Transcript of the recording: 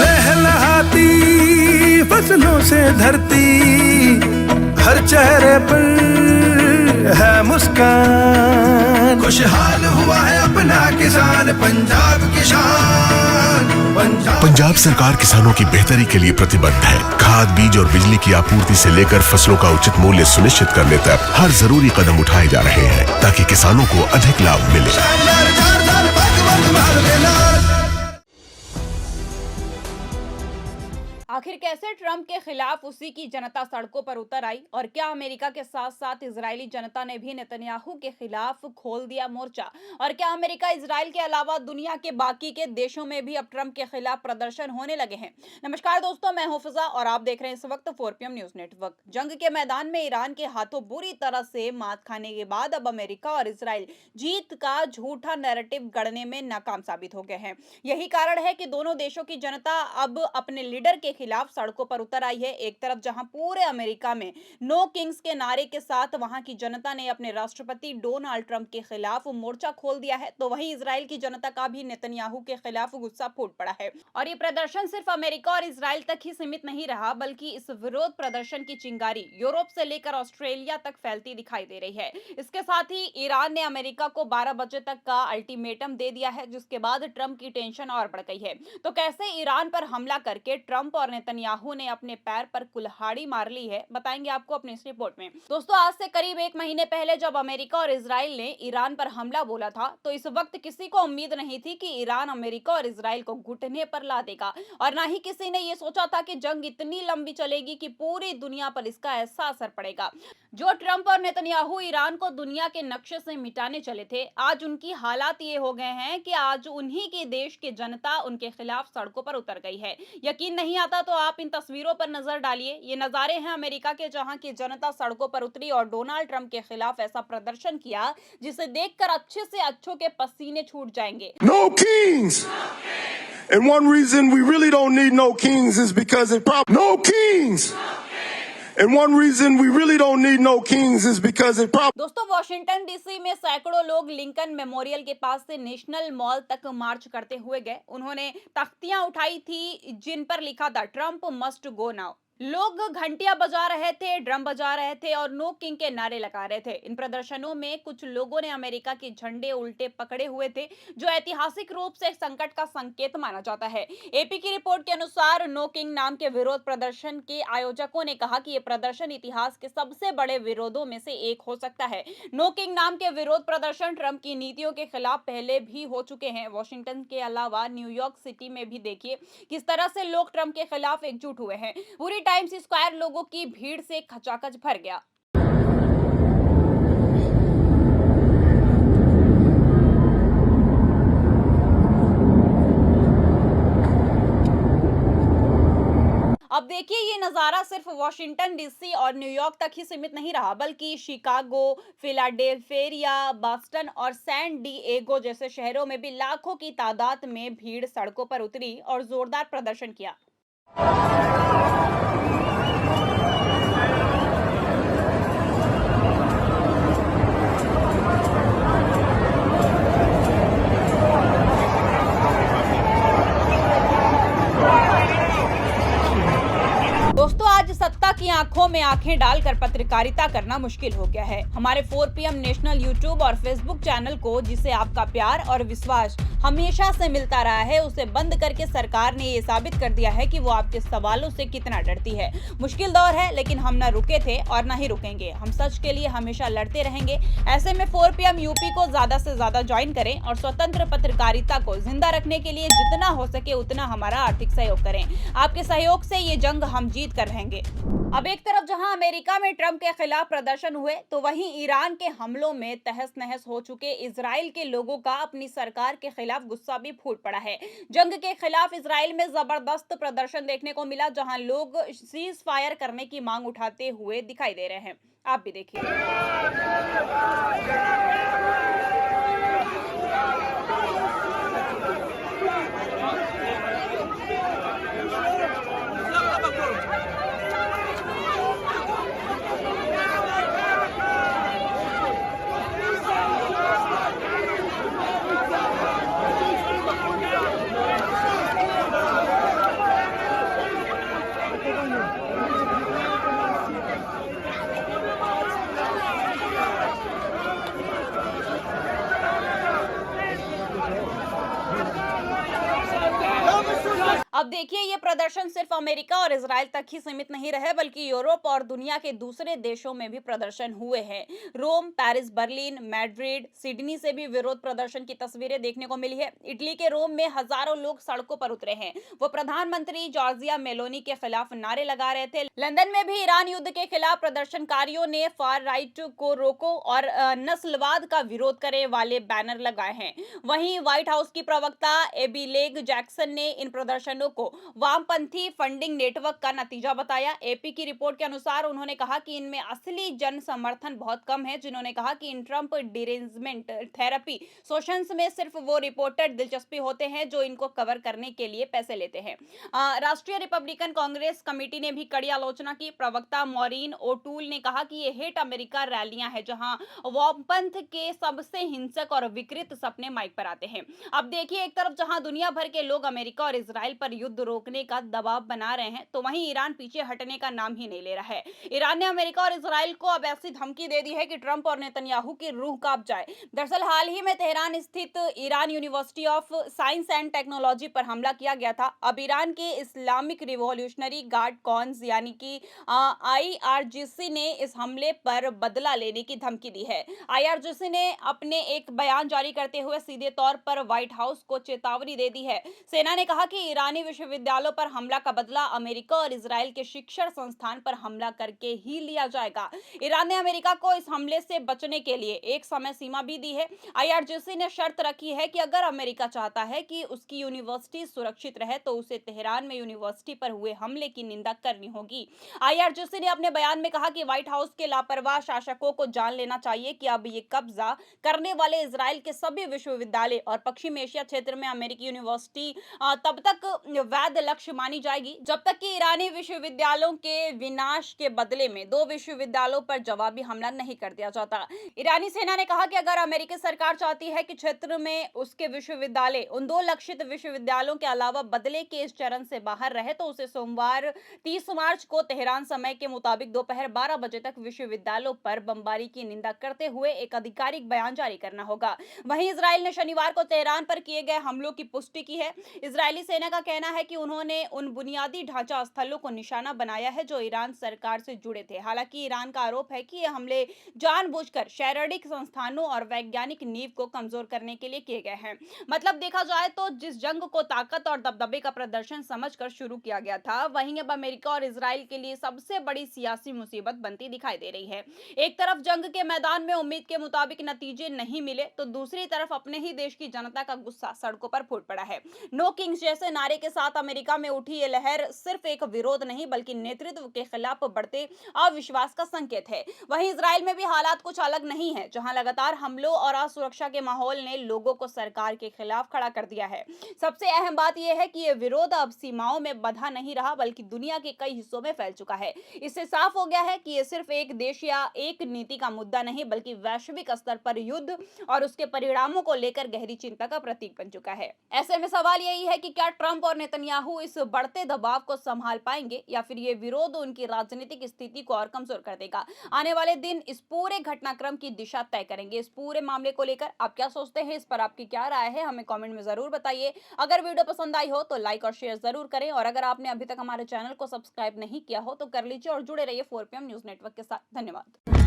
लहलहाती फसलों से धरती, हर चेहरे पर है मुस्कान, खुशहाल हुआ है अपना किसान, पंजाब किसान। पंजाब सरकार किसानों की बेहतरी के लिए प्रतिबद्ध है। खाद, बीज और बिजली की आपूर्ति से लेकर फसलों का उचित मूल्य सुनिश्चित करने तक हर जरूरी कदम उठाए जा रहे हैं ताकि किसानों को अधिक लाभ मिले। आखिर कैसे ट्रंप के खिलाफ उसी की जनता सड़कों पर उतर आई और क्या अमेरिका के साथ साथ इजरायली जनता ने भी नेतन्याहू के खिलाफ खोल दिया मोर्चा और क्या अमेरिका इजराइल के अलावा दुनिया के बाकी के देशों में भी अब ट्रंप के खिलाफ प्रदर्शन होने लगे हैं। नमस्कार दोस्तों, मैं हूं फिजा और आप देख रहे हैं इस वक्त 4PM न्यूज नेटवर्क। जंग के मैदान में ईरान के हाथों बुरी तरह से मात खाने के बाद अब अमेरिका और इजराइल जीत का झूठा नैरेटिव गढ़ने में नाकाम साबित हो गए हैं। यही कारण है कि दोनों देशों की जनता अब अपने लीडर के खिलाफ सड़कों पर उतर आई है। एक तरफ जहां पूरे अमेरिका में नो किंग्स के नारे के साथ वहां की जनता ने अपने राष्ट्रपति डोनाल्ड ट्रंप के खिलाफ मोर्चा खोल दिया है, तो वहीं इजराइल की जनता का भी नेतन्याहू के खिलाफ गुस्सा फूट पड़ा है। और ये प्रदर्शन सिर्फ अमेरिका और इजराइल तक ही सीमित नहीं रहा, बल्कि इस विरोध प्रदर्शन की चिंगारी यूरोप से लेकर ऑस्ट्रेलिया तक फैलती दिखाई दे रही है। इसके साथ ही ईरान ने अमेरिका को 12 बजे तक का अल्टीमेटम दे दिया है, जिसके बाद ट्रंप की टेंशन और बढ़ गई है। तो कैसे ईरान पर हमला करके ट्रंप और नेतन्याहू ने अपने पैर पर कुल्हाड़ी मार ली है, बताएंगे आपको अपनी इस रिपोर्ट में। दोस्तों, आज से करीब 1 महीने पहले जब अमेरिका और इजराइल ने ईरान पर हमला बोला था, तो इस वक्त किसी को उम्मीद नहीं थी कि ईरान अमेरिका और इजराइल को घुटने पर ला देगा और ना ही किसी ने यह सोचा था कि जंग इतनी लंबी चलेगी कि पूरी दुनिया पर इसका ऐसा असर पड़ेगा। जो ट्रंप और नेतन्याहू ईरान को दुनिया के नक्शे से मिटाने चले थे, आज उनकी हालात ये हो गए हैं कि आज उन्हीं के देश की जनता उनके खिलाफ सड़कों पर उतर गई है। यकीन नहीं आता तो आप इन तस्वीरों पर नजर डालिए। ये नजारे हैं अमेरिका के, जहां की जनता सड़कों पर उतरी और डोनाल्ड ट्रंप के खिलाफ ऐसा प्रदर्शन किया जिसे देखकर अच्छे से अच्छों के पसीने छूट जाएंगे। No kings. And one reason we really don't need no kings is because no kings. And one reason we really don't need no kings is because दोस्तों, वॉशिंगटन डीसी में सैकड़ों लोग लिंकन मेमोरियल के पास से नेशनल मॉल तक मार्च करते हुए गए। उन्होंने तख्तियां उठाई थी जिन पर लिखा था ट्रंप मस्ट गो नाउ। लोग घंटियां बजा रहे थे, ड्रम बजा रहे थे और नो किंग के नारे लगा रहे थे। इन प्रदर्शनों में कुछ लोगों ने अमेरिका के झंडे उल्टे पकड़े हुए थे, जो ऐतिहासिक रूप से संकट का संकेत माना जाता है। एपी की रिपोर्ट के अनुसार नो किंग नाम के विरोध प्रदर्शन के आयोजकों ने कहा कि यह प्रदर्शन इतिहास के सबसे बड़े विरोधों में से एक हो सकता है। नो किंग नाम के विरोध प्रदर्शन ट्रंप की नीतियों के खिलाफ पहले भी हो चुके हैं। वॉशिंगटन के अलावा न्यूयॉर्क सिटी में भी देखिए किस तरह से लोग ट्रंप के खिलाफ एकजुट हुए हैं। पूरी टाइम्स स्क्वायर लोगों की भीड़ से खचाखच भर गया। अब देखिए, ये नज़ारा सिर्फ वॉशिंगटन डीसी और न्यूयॉर्क तक ही सीमित नहीं रहा, बल्कि शिकागो, फिलाडेल्फिया, बॉस्टन और सैन डिएगो जैसे शहरों में भी लाखों की तादाद में भीड़ सड़कों पर उतरी और जोरदार प्रदर्शन किया। दोस्तों, आज सत्ता की आंखों में आंखें डालकर पत्रकारिता करना मुश्किल हो गया है। हमारे 4PM नेशनल यूट्यूब और फेसबुक चैनल को, जिसे आपका प्यार और विश्वास हमेशा से मिलता रहा है, उसे बंद करके सरकार ने ये साबित कर दिया है कि वो आपके सवालों से कितना डरती है। मुश्किल दौर है, लेकिन हम न रुके थे और न ही रुकेंगे। हम सच के लिए हमेशा लड़ते रहेंगे। ऐसे में 4PM यूपी को ज्यादा से ज्यादा ज्वाइन करें और स्वतंत्र पत्रकारिता को जिंदा रखने के लिए जितना हो सके उतना हमारा आर्थिक सहयोग करें। आपके सहयोग से ये जंग हम जीत कर रहेंगे। अब एक तरफ जहां अमेरिका में ट्रंप के खिलाफ प्रदर्शन हुए, तो वहीं ईरान के हमलों में तहस नहस हो चुके इजराइल के लोगों का अपनी सरकार के खिलाफ गुस्सा भी फूट पड़ा है। जंग के खिलाफ इजराइल में जबरदस्त प्रदर्शन देखने को मिला, जहां लोग सीज फायर करने की मांग उठाते हुए दिखाई दे रहे हैं। आप भी देखिए। अब देखिए, ये प्रदर्शन सिर्फ अमेरिका और इजराइल तक ही सीमित नहीं रहे, बल्कि यूरोप और दुनिया के दूसरे देशों में भी प्रदर्शन हुए हैं। रोम, पेरिस, बर्लिन, मैड्रिड, सिडनी से भी विरोध प्रदर्शन की तस्वीरें देखने को मिली है। इटली के रोम में हजारों लोग सड़कों पर उतरे हैं। वो प्रधानमंत्री जॉर्जिया मेलोनी के खिलाफ नारे लगा रहे थे। लंदन में भी ईरान युद्ध के खिलाफ प्रदर्शनकारियों ने फार राइट को रोको और नस्लवाद का विरोध करने वाले बैनर लगाए हैं। वहीं व्हाइट हाउस की प्रवक्ता एबिलेग जैक्सन ने इन प्रदर्शनों को वामपंथी फंडिंग नेटवर्क का नतीजा बताया। एपी की रिपोर्ट के अनुसार उन्होंने कहा कि इनमें असली जन समर्थन बहुत कम है। जिन्होंने कहा कि इन ट्रंप डिरेंजमेंट थेरेपी सेशंस में सिर्फ वो रिपोर्टर दिलचस्पी होते हैं जो इनको कवर करने के लिए पैसे लेते हैं। राष्ट्रीय रिपब्लिकन कांग्रेस कमेटी ने भी कड़ी आलोचना की। प्रवक्ता मॉरीन ओटूल ने कहा कि ये हेट अमेरिका रैलियां हैं जहां वामपंथ के सबसे हिंसक और विकृत सपने माइक पर आते हैं। अब देखिए, एक तरफ जहां दुनिया भर के लोग अमेरिका और इजराइल पर युद्ध रोकने का दबाव बना रहे हैं, तो वहीं ईरान पीछे हटने का नाम ही नहीं ले रहा है। ईरान ने अमेरिका और इजराइल को अब ऐसी धमकी दे दी है कि ट्रंप और नेतन्याहू की रूह कांप जाए। दरअसल हाल ही में तेहरान स्थित Iran university of science and technology पर हमला किया गया था। अब ईरान के इस्लामिक रिवॉल्यूशनरी गार्ड कॉन्स यानी कि IRGC ने इस हमले पर बदला लेने की धमकी दी है। IRGC ने अपने एक बयान जारी करते हुए सीधे तौर पर व्हाइट हाउस को चेतावनी दे दी है। सेना ने कहा कि ईरानी विश्वविद्यालयों पर हमला का बदला अमेरिका और इजराइल के शिक्षण संस्थान पर हमला करके ही लिया जाएगा। ईरान ने अमेरिका को इस हमले से बचने के लिए एक समय सीमा भी दी है। IRGC ने शर्त रखी है कि अगर अमेरिका चाहता है कि उसकी यूनिवर्सिटी सुरक्षित रहे तो उसे तेहरान में यूनिवर्सिटी पर हुए हमले की निंदा करनी होगी। IRGC ने अपने बयान में कहा कि व्हाइट हाउस के लापरवाह शासकों को जान लेना चाहिए कि अब ये कब्जा करने वाले इजराइल के सभी विश्वविद्यालय और पश्चिम एशिया क्षेत्र में अमेरिकी यूनिवर्सिटी तब तक वैध लक्ष्य मानी जाएगी जब तक कि ईरानी विश्वविद्यालयों के विनाश के बदले में 2 विश्वविद्यालयों पर जवाबी हमला नहीं कर दिया जाता। ईरानी सेना ने कहा कि अगर अमेरिकी सरकार चाहती है कि क्षेत्र में उसके विश्वविद्यालय उन 2 लक्षित विश्वविद्यालयों के अलावा बदले के इस चरण से बाहर रहे तो उसे सोमवार 30 मार्च को तेहरान समय के मुताबिक दोपहर 12 बजे तक विश्वविद्यालयों पर बमबारी की निंदा करते हुए एक आधिकारिक बयान जारी करना होगा। वहीं इजराइल ने शनिवार को तेहरान पर किए गए हमलों की पुष्टि की है। इजरायली सेना का कहना है कि उन्होंने उन बुनियादी ढांचा स्थलों को निशाना बनाया है जो ईरान सरकार से जुड़े थे। हालांकि ईरान का आरोप है कि ये हमले जानबूझकर शैक्षणिक संस्थानों और वैज्ञानिक नींव को कमजोर करने के लिए किए गए हैं। मतलब देखा जाए तो जिस जंग को ताकत और दबदबे का प्रदर्शन समझकर शुरू किया गया था, वहीं अब अमेरिका और इजराइल के लिए सबसे बड़ी सियासी मुसीबत बनती दिखाई दे रही है। एक तरफ जंग के मैदान में उम्मीद के मुताबिक नतीजे नहीं मिले तो दूसरी तरफ अपने ही देश की जनता का गुस्सा सड़कों पर फूट पड़ा है। नो किंग्स जैसे नारे के साथ अमेरिका में उठी ये लहर सिर्फ एक विरोध नहीं बल्कि नेतृत्व के खिलाफ बढ़ते अविश्वास का संकेत है। वहीं इजराइल में भी हालात कुछ अलग नहीं है, जहां लगातार हमलों और असुरक्षा के माहौल ने लोगों को सरकार के खिलाफ खड़ा कर दिया है। सबसे अहम बात यह है कि यह विरोध अब सीमाओं में बंधा नहीं रहा बल्कि दुनिया के कई हिस्सों में फैल चुका है। इससे साफ हो गया है कि यह सिर्फ एक देश या एक नीति का मुद्दा नहीं बल्कि वैश्विक स्तर पर युद्ध और उसके परिणामों को लेकर गहरी चिंता का प्रतीक बन चुका है। ऐसे में सवाल यही है कि क्या ट्रंप और नेतन्याहू इस बढ़ते दबाव को संभाल पाएंगे या फिर ये विरोध उनकी राजनीतिक स्थिति को और कमजोर कर देगा। आने वाले दिन इस पूरे घटनाक्रम की दिशा तय करेंगे। इस पूरे मामले को लेकर आप क्या सोचते हैं, इस पर आपकी क्या राय है, हमें कमेंट में जरूर बताइए। अगर वीडियो पसंद आई हो तो लाइक और शेयर जरूर करें और अगर आपने अभी तक हमारे चैनल को सब्सक्राइब नहीं किया हो तो कर लीजिए और जुड़े रहिए 4PM न्यूज नेटवर्क के साथ। धन्यवाद।